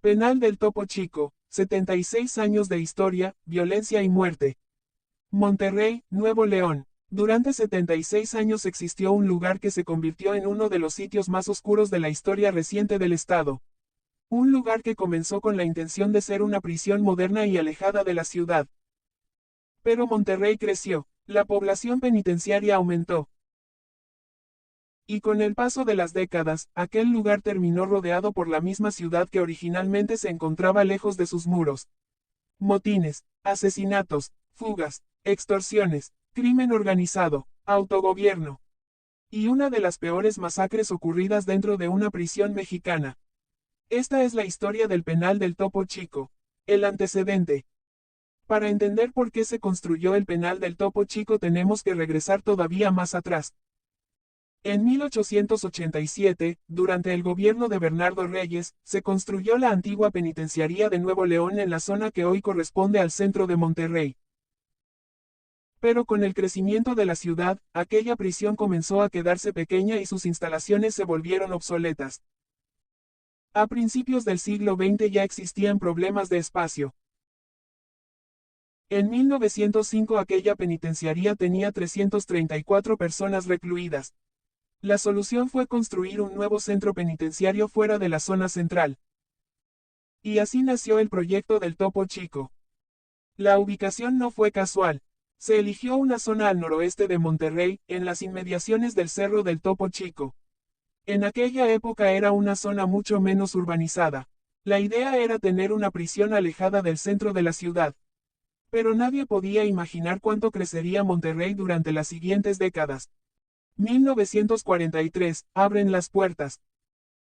Penal del Topo Chico, 76 años de historia, violencia y muerte. Monterrey, Nuevo León. Durante 76 años existió un lugar que se convirtió en uno de los sitios más oscuros de la historia reciente del estado. Un lugar que comenzó con la intención de ser una prisión moderna y alejada de la ciudad. Pero Monterrey creció, la población penitenciaria aumentó. Y con el paso de las décadas, aquel lugar terminó rodeado por la misma ciudad que originalmente se encontraba lejos de sus muros. Motines, asesinatos, fugas, extorsiones, crimen organizado, autogobierno. Y una de las peores masacres ocurridas dentro de una prisión mexicana. Esta es la historia del penal del Topo Chico. El antecedente. Para entender por qué se construyó el penal del Topo Chico tenemos que regresar todavía más atrás. En 1887, durante el gobierno de Bernardo Reyes, se construyó la antigua penitenciaría de Nuevo León en la zona que hoy corresponde al centro de Monterrey. Pero con el crecimiento de la ciudad, aquella prisión comenzó a quedarse pequeña y sus instalaciones se volvieron obsoletas. A principios del siglo XX ya existían problemas de espacio. En 1905 aquella penitenciaría tenía 334 personas recluidas. La solución fue construir un nuevo centro penitenciario fuera de la zona central. Y así nació el proyecto del Topo Chico. La ubicación no fue casual. Se eligió una zona al noroeste de Monterrey, en las inmediaciones del Cerro del Topo Chico. En aquella época era una zona mucho menos urbanizada. La idea era tener una prisión alejada del centro de la ciudad. Pero nadie podía imaginar cuánto crecería Monterrey durante las siguientes décadas. 1943, abren las puertas.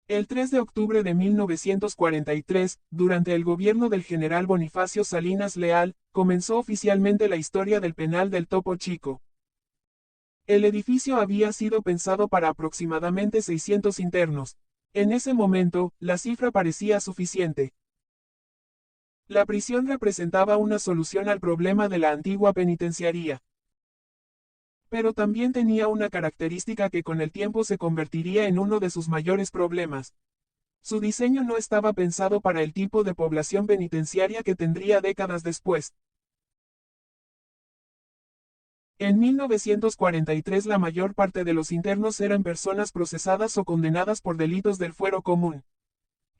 El 3 de octubre de 1943, durante el gobierno del general Bonifacio Salinas Leal, comenzó oficialmente la historia del penal del Topo Chico. El edificio había sido pensado para aproximadamente 600 internos. En ese momento, la cifra parecía suficiente. La prisión representaba una solución al problema de la antigua penitenciaría. Pero también tenía una característica que con el tiempo se convertiría en uno de sus mayores problemas. Su diseño no estaba pensado para el tipo de población penitenciaria que tendría décadas después. En 1943 la mayor parte de los internos eran personas procesadas o condenadas por delitos del fuero común.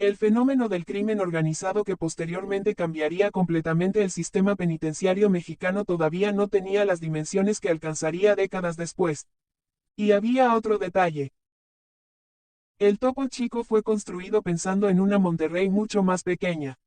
El fenómeno del crimen organizado que posteriormente cambiaría completamente el sistema penitenciario mexicano todavía no tenía las dimensiones que alcanzaría décadas después. Y había otro detalle. El Topo Chico fue construido pensando en una Monterrey mucho más pequeña.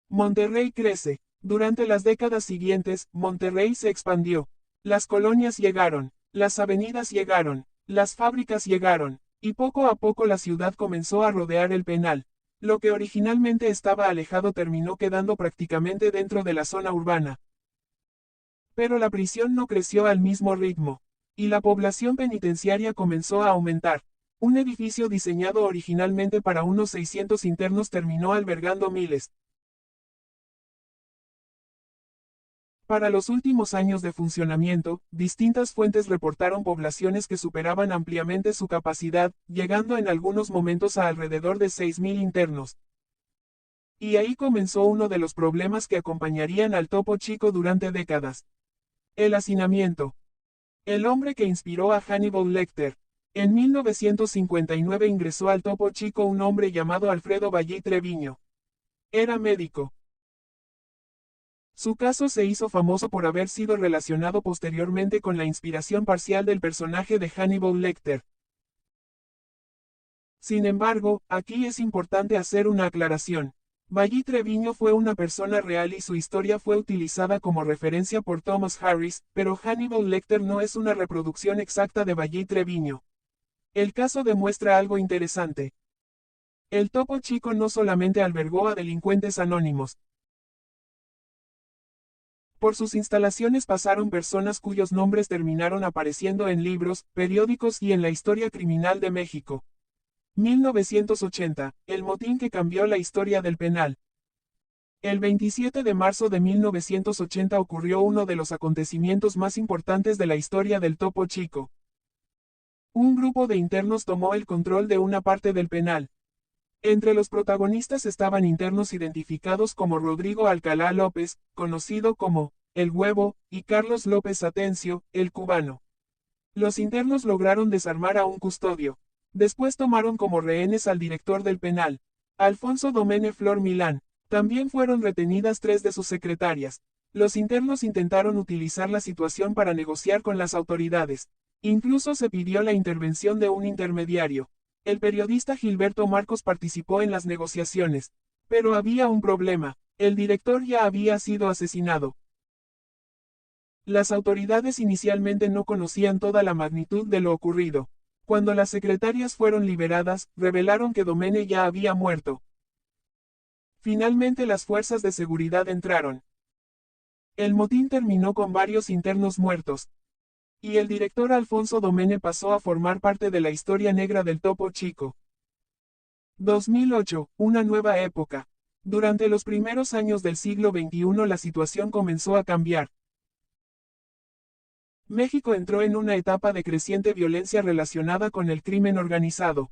Monterrey crece. Durante las décadas siguientes, Monterrey se expandió. Las colonias llegaron, las avenidas llegaron, las fábricas llegaron, y poco a poco la ciudad comenzó a rodear el penal. Lo que originalmente estaba alejado terminó quedando prácticamente dentro de la zona urbana. Pero la prisión no creció al mismo ritmo, y la población penitenciaria comenzó a aumentar. Un edificio diseñado originalmente para unos 600 internos terminó albergando miles. Para los últimos años de funcionamiento, distintas fuentes reportaron poblaciones que superaban ampliamente su capacidad, llegando en algunos momentos a alrededor de 6.000 internos. Y ahí comenzó uno de los problemas que acompañarían al Topo Chico durante décadas. El hacinamiento. El hombre que inspiró a Hannibal Lecter. En 1959 ingresó al Topo Chico un hombre llamado Alfredo Vallí Treviño. Era médico. Su caso se hizo famoso por haber sido relacionado posteriormente con la inspiración parcial del personaje de Hannibal Lecter. Sin embargo, aquí es importante hacer una aclaración. Vallí Treviño fue una persona real y su historia fue utilizada como referencia por Thomas Harris, pero Hannibal Lecter no es una reproducción exacta de Vallí Treviño. El caso demuestra algo interesante. El Topo Chico no solamente albergó a delincuentes anónimos. Por sus instalaciones pasaron personas cuyos nombres terminaron apareciendo en libros, periódicos y en la historia criminal de México. 1980, el motín que cambió la historia del penal. El 27 de marzo de 1980 ocurrió uno de los acontecimientos más importantes de la historia del Topo Chico. Un grupo de internos tomó el control de una parte del penal. Entre los protagonistas estaban internos identificados como Rodrigo Alcalá López, conocido como El Huevo, y Carlos López Atencio, el cubano. Los internos lograron desarmar a un custodio. Después tomaron como rehenes al director del penal, Alfonso Domene Flor Milán. También fueron retenidas 3 de sus secretarias. Los internos intentaron utilizar la situación para negociar con las autoridades. Incluso se pidió la intervención de un intermediario. El periodista Gilberto Marcos participó en las negociaciones. Pero había un problema. El director ya había sido asesinado. Las autoridades inicialmente no conocían toda la magnitud de lo ocurrido. Cuando las secretarias fueron liberadas, revelaron que Domene ya había muerto. Finalmente las fuerzas de seguridad entraron. El motín terminó con varios internos muertos. Y el director Alfonso Domene pasó a formar parte de la historia negra del Topo Chico. 2008, una nueva época. Durante los primeros años del siglo XXI la situación comenzó a cambiar. México entró en una etapa de creciente violencia relacionada con el crimen organizado.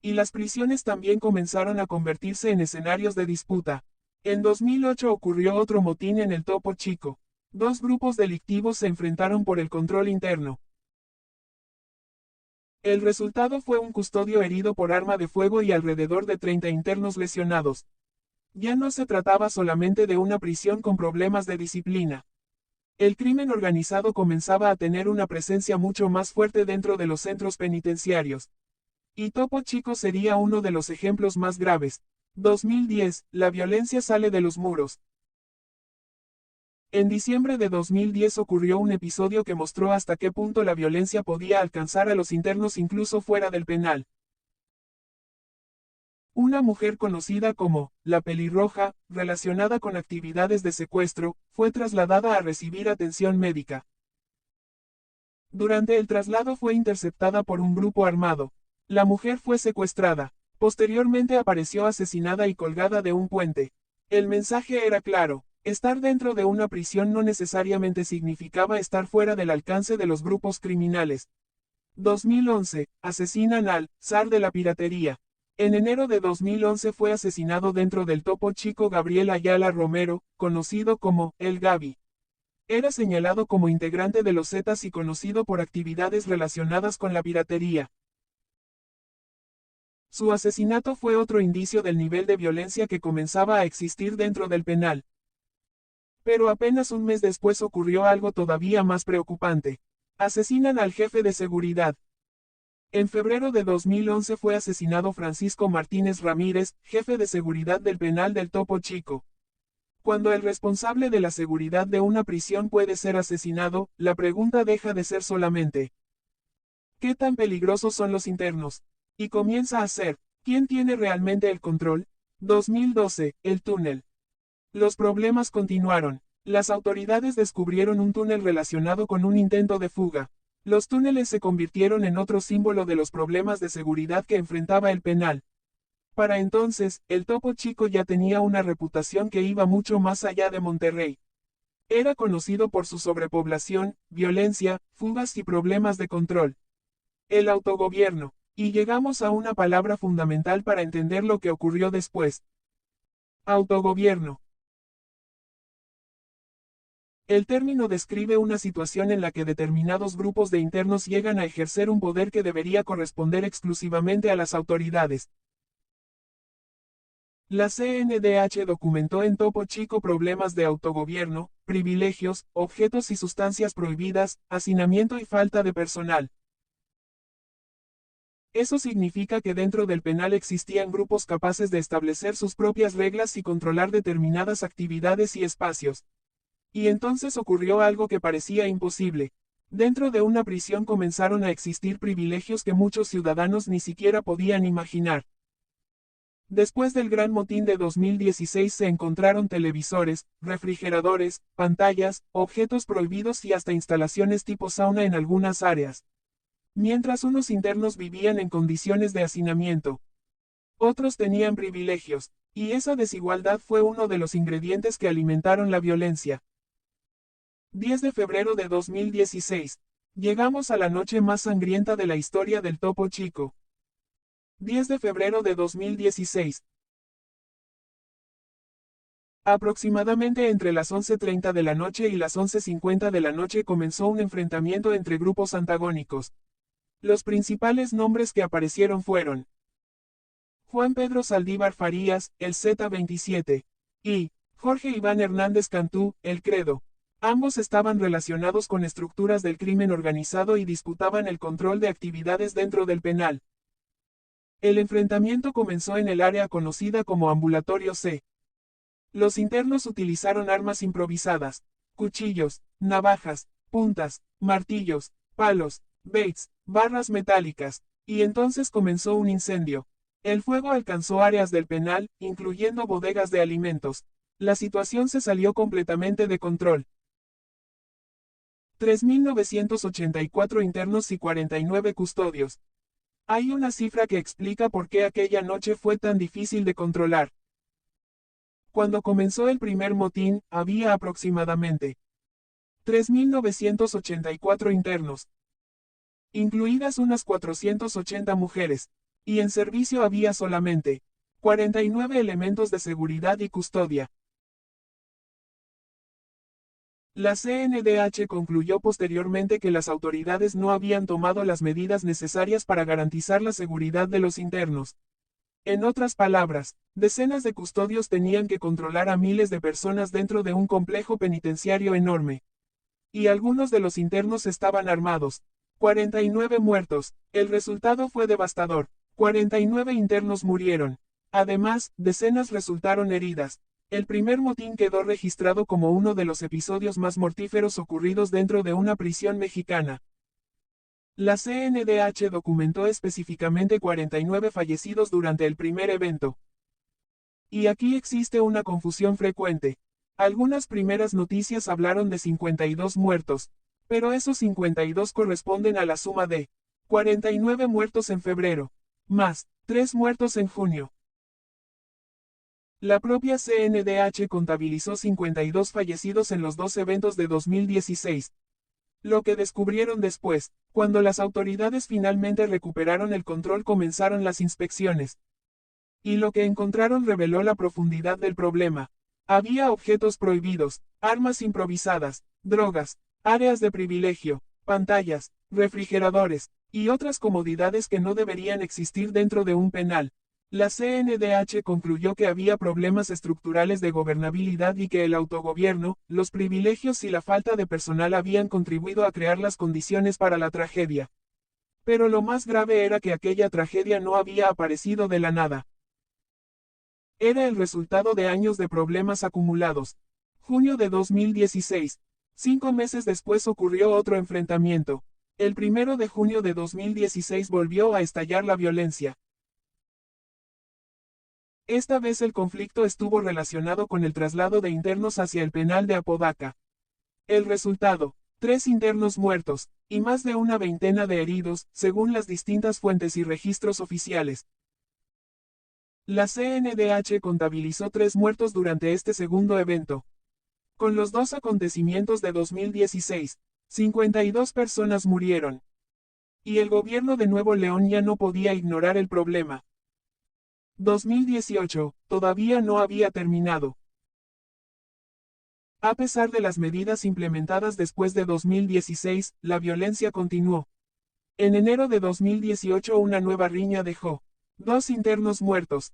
Y las prisiones también comenzaron a convertirse en escenarios de disputa. En 2008 ocurrió otro motín en el Topo Chico. 2 grupos delictivos se enfrentaron por el control interno. El resultado fue un custodio herido por arma de fuego y alrededor de 30 internos lesionados. Ya no se trataba solamente de una prisión con problemas de disciplina. El crimen organizado comenzaba a tener una presencia mucho más fuerte dentro de los centros penitenciarios. Y Topo Chico sería uno de los ejemplos más graves. 2010, la violencia sale de los muros. En diciembre de 2010 ocurrió un episodio que mostró hasta qué punto la violencia podía alcanzar a los internos incluso fuera del penal. Una mujer conocida como La Pelirroja, relacionada con actividades de secuestro, fue trasladada a recibir atención médica. Durante el traslado fue interceptada por un grupo armado. La mujer fue secuestrada. Posteriormente apareció asesinada y colgada de un puente. El mensaje era claro. Estar dentro de una prisión no necesariamente significaba estar fuera del alcance de los grupos criminales. 2011. Asesinan al zar de la piratería. En enero de 2011 fue asesinado dentro del Topo Chico Gabriel Ayala Romero, conocido como El Gabi. Era señalado como integrante de los Zetas y conocido por actividades relacionadas con la piratería. Su asesinato fue otro indicio del nivel de violencia que comenzaba a existir dentro del penal. Pero apenas un mes después ocurrió algo todavía más preocupante. Asesinan al jefe de seguridad. En febrero de 2011 fue asesinado Francisco Martínez Ramírez, jefe de seguridad del penal del Topo Chico. Cuando el responsable de la seguridad de una prisión puede ser asesinado, la pregunta deja de ser solamente ¿qué tan peligrosos son los internos? Y comienza a ser ¿quién tiene realmente el control? 2012, el túnel. Los problemas continuaron. Las autoridades descubrieron un túnel relacionado con un intento de fuga. Los túneles se convirtieron en otro símbolo de los problemas de seguridad que enfrentaba el penal. Para entonces, el Topo Chico ya tenía una reputación que iba mucho más allá de Monterrey. Era conocido por su sobrepoblación, violencia, fugas y problemas de control. El autogobierno. Y llegamos a una palabra fundamental para entender lo que ocurrió después. Autogobierno. El término describe una situación en la que determinados grupos de internos llegan a ejercer un poder que debería corresponder exclusivamente a las autoridades. La CNDH documentó en Topo Chico problemas de autogobierno, privilegios, objetos y sustancias prohibidas, hacinamiento y falta de personal. Eso significa que dentro del penal existían grupos capaces de establecer sus propias reglas y controlar determinadas actividades y espacios. Y entonces ocurrió algo que parecía imposible. Dentro de una prisión comenzaron a existir privilegios que muchos ciudadanos ni siquiera podían imaginar. Después del gran motín de 2016 se encontraron televisores, refrigeradores, pantallas, objetos prohibidos y hasta instalaciones tipo sauna en algunas áreas. Mientras unos internos vivían en condiciones de hacinamiento. Otros tenían privilegios, y esa desigualdad fue uno de los ingredientes que alimentaron la violencia. 10 de febrero de 2016. Llegamos a la noche más sangrienta de la historia del Topo Chico. 10 de febrero de 2016. Aproximadamente entre las 11:30 de la noche y las 11:50 de la noche comenzó un enfrentamiento entre grupos antagónicos. Los principales nombres que aparecieron fueron Juan Pedro Saldívar Farías, el Z27, y Jorge Iván Hernández Cantú, el Credo. Ambos estaban relacionados con estructuras del crimen organizado y disputaban el control de actividades dentro del penal. El enfrentamiento comenzó en el área conocida como Ambulatorio C. Los internos utilizaron armas improvisadas, cuchillos, navajas, puntas, martillos, palos, baits, barras metálicas, y entonces comenzó un incendio. El fuego alcanzó áreas del penal, incluyendo bodegas de alimentos. La situación se salió completamente de control. 3.984 internos y 49 custodios. Hay una cifra que explica por qué aquella noche fue tan difícil de controlar. Cuando comenzó el primer motín, había aproximadamente 3.984 internos, incluidas unas 480 mujeres, y en servicio había solamente 49 elementos de seguridad y custodia. La CNDH concluyó posteriormente que las autoridades no habían tomado las medidas necesarias para garantizar la seguridad de los internos. En otras palabras, decenas de custodios tenían que controlar a miles de personas dentro de un complejo penitenciario enorme. Y algunos de los internos estaban armados. 49 muertos. El resultado fue devastador. 49 internos murieron. Además, decenas resultaron heridas. El primer motín quedó registrado como uno de los episodios más mortíferos ocurridos dentro de una prisión mexicana. La CNDH documentó específicamente 49 fallecidos durante el primer evento. Y aquí existe una confusión frecuente. Algunas primeras noticias hablaron de 52 muertos, pero esos 52 corresponden a la suma de 49 muertos en febrero, más 3 muertos en junio. La propia CNDH contabilizó 52 fallecidos en los dos eventos de 2016. Lo que descubrieron después, cuando las autoridades finalmente recuperaron el control, comenzaron las inspecciones. Y lo que encontraron reveló la profundidad del problema. Había objetos prohibidos, armas improvisadas, drogas, áreas de privilegio, pantallas, refrigeradores, y otras comodidades que no deberían existir dentro de un penal. La CNDH concluyó que había problemas estructurales de gobernabilidad y que el autogobierno, los privilegios y la falta de personal habían contribuido a crear las condiciones para la tragedia. Pero lo más grave era que aquella tragedia no había aparecido de la nada. Era el resultado de años de problemas acumulados. Junio de 2016. 5 meses después ocurrió otro enfrentamiento. El 1 de junio de 2016 volvió a estallar la violencia. Esta vez el conflicto estuvo relacionado con el traslado de internos hacia el penal de Apodaca. El resultado: 3 internos muertos, y más de una veintena de heridos, según las distintas fuentes y registros oficiales. La CNDH contabilizó 3 muertos durante este segundo evento. Con los dos acontecimientos de 2016, 52 personas murieron. Y el gobierno de Nuevo León ya no podía ignorar el problema. 2018, todavía no había terminado. A pesar de las medidas implementadas después de 2016, la violencia continuó. En enero de 2018 una nueva riña dejó 2 internos muertos.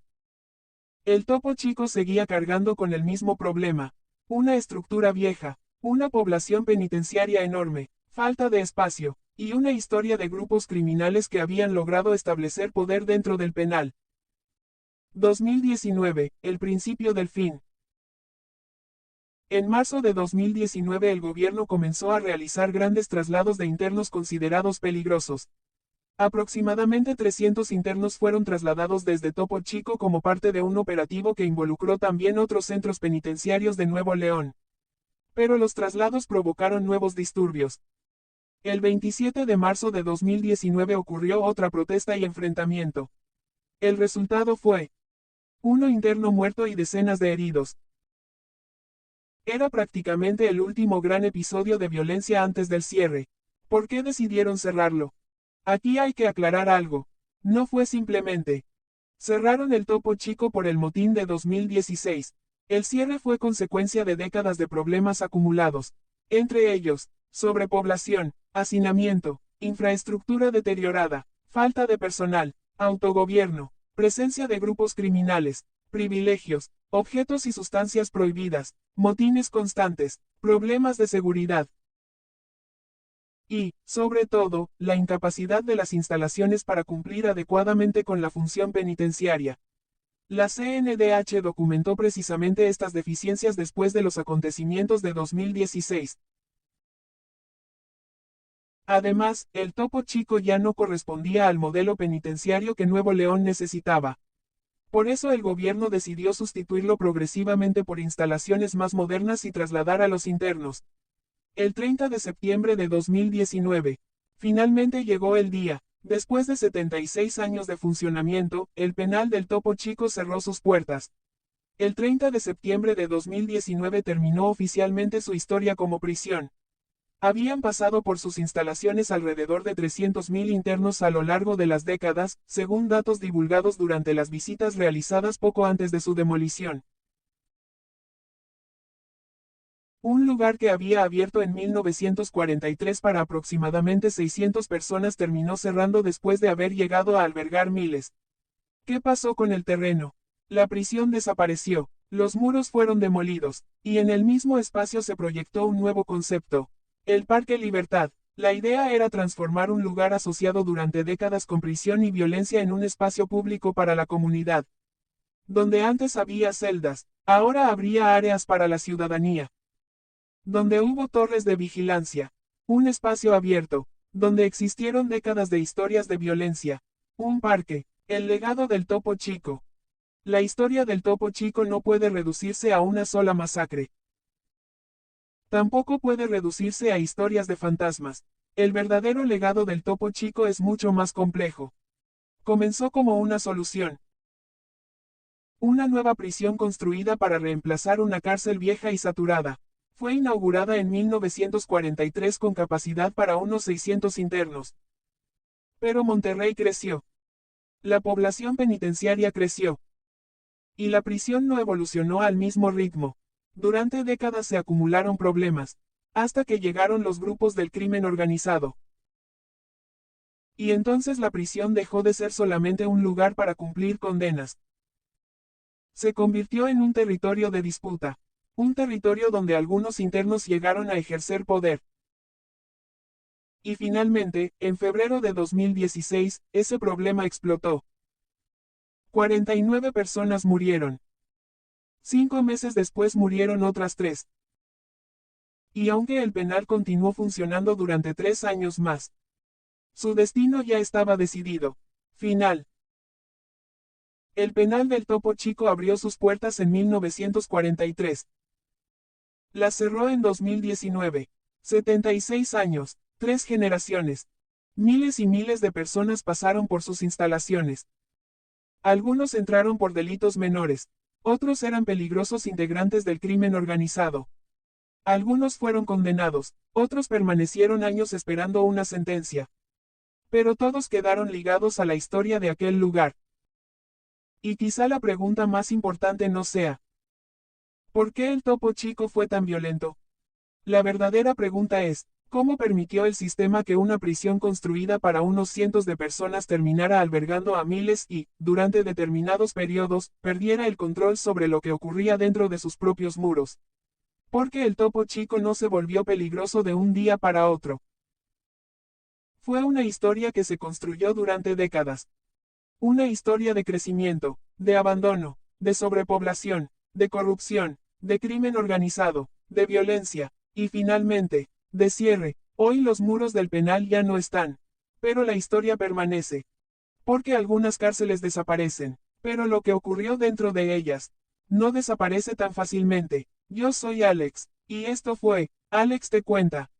El Topo Chico seguía cargando con el mismo problema. Una estructura vieja, una población penitenciaria enorme, falta de espacio, y una historia de grupos criminales que habían logrado establecer poder dentro del penal. 2019, el principio del fin. En marzo de 2019 el gobierno comenzó a realizar grandes traslados de internos considerados peligrosos. Aproximadamente 300 internos fueron trasladados desde Topo Chico como parte de un operativo que involucró también otros centros penitenciarios de Nuevo León. Pero los traslados provocaron nuevos disturbios. El 27 de marzo de 2019 ocurrió otra protesta y enfrentamiento. El resultado fue 1 interno muerto y decenas de heridos. Era prácticamente el último gran episodio de violencia antes del cierre. ¿Por qué decidieron cerrarlo? Aquí hay que aclarar algo. No fue simplemente. Cerraron el Topo Chico por el motín de 2016. El cierre fue consecuencia de décadas de problemas acumulados, entre ellos, sobrepoblación, hacinamiento, infraestructura deteriorada, falta de personal, autogobierno, presencia de grupos criminales, privilegios, objetos y sustancias prohibidas, motines constantes, problemas de seguridad. Y, sobre todo, la incapacidad de las instalaciones para cumplir adecuadamente con la función penitenciaria. La CNDH documentó precisamente estas deficiencias después de los acontecimientos de 2016. Además, el Topo Chico ya no correspondía al modelo penitenciario que Nuevo León necesitaba. Por eso el gobierno decidió sustituirlo progresivamente por instalaciones más modernas y trasladar a los internos. El 30 de septiembre de 2019. Finalmente llegó el día. Después de 76 años de funcionamiento, el penal del Topo Chico cerró sus puertas. El 30 de septiembre de 2019 terminó oficialmente su historia como prisión. Habían pasado por sus instalaciones alrededor de 300.000 internos a lo largo de las décadas, según datos divulgados durante las visitas realizadas poco antes de su demolición. Un lugar que había abierto en 1943 para aproximadamente 600 personas terminó cerrando después de haber llegado a albergar miles. ¿Qué pasó con el terreno? La prisión desapareció, los muros fueron demolidos, y en el mismo espacio se proyectó un nuevo concepto. El Parque Libertad. La idea era transformar un lugar asociado durante décadas con prisión y violencia en un espacio público para la comunidad. Donde antes había celdas, ahora habría áreas para la ciudadanía. Donde hubo torres de vigilancia, un espacio abierto, donde existieron décadas de historias de violencia, un parque, el legado del Topo Chico. La historia del Topo Chico no puede reducirse a una sola masacre. Tampoco puede reducirse a historias de fantasmas. El verdadero legado del Topo Chico es mucho más complejo. Comenzó como una solución. Una nueva prisión construida para reemplazar una cárcel vieja y saturada. Fue inaugurada en 1943 con capacidad para unos 600 internos. Pero Monterrey creció. La población penitenciaria creció. Y la prisión no evolucionó al mismo ritmo. Durante décadas se acumularon problemas, hasta que llegaron los grupos del crimen organizado. Y entonces la prisión dejó de ser solamente un lugar para cumplir condenas. Se convirtió en un territorio de disputa. Un territorio donde algunos internos llegaron a ejercer poder. Y finalmente, en febrero de 2016, ese problema explotó. 49 personas murieron. 5 meses después murieron otras 3. Y aunque el penal continuó funcionando durante 3 años más, su destino ya estaba decidido. Final. El penal del Topo Chico abrió sus puertas en 1943. La cerró en 2019. 76 años, 3 generaciones. Miles y miles de personas pasaron por sus instalaciones. Algunos entraron por delitos menores. Otros eran peligrosos integrantes del crimen organizado. Algunos fueron condenados, otros permanecieron años esperando una sentencia. Pero todos quedaron ligados a la historia de aquel lugar. Y quizá la pregunta más importante no sea, ¿por qué el Topo Chico fue tan violento? La verdadera pregunta es, ¿cómo permitió el sistema que una prisión construida para unos cientos de personas terminara albergando a miles y, durante determinados periodos, perdiera el control sobre lo que ocurría dentro de sus propios muros? Porque el Topo Chico no se volvió peligroso de un día para otro. Fue una historia que se construyó durante décadas. Una historia de crecimiento, de abandono, de sobrepoblación, de corrupción, de crimen organizado, de violencia, y finalmente, de cierre. Hoy los muros del penal ya no están. Pero la historia permanece. Porque algunas cárceles desaparecen, pero lo que ocurrió dentro de ellas, no desaparece tan fácilmente. Yo soy Alex, y esto fue, Alex te cuenta.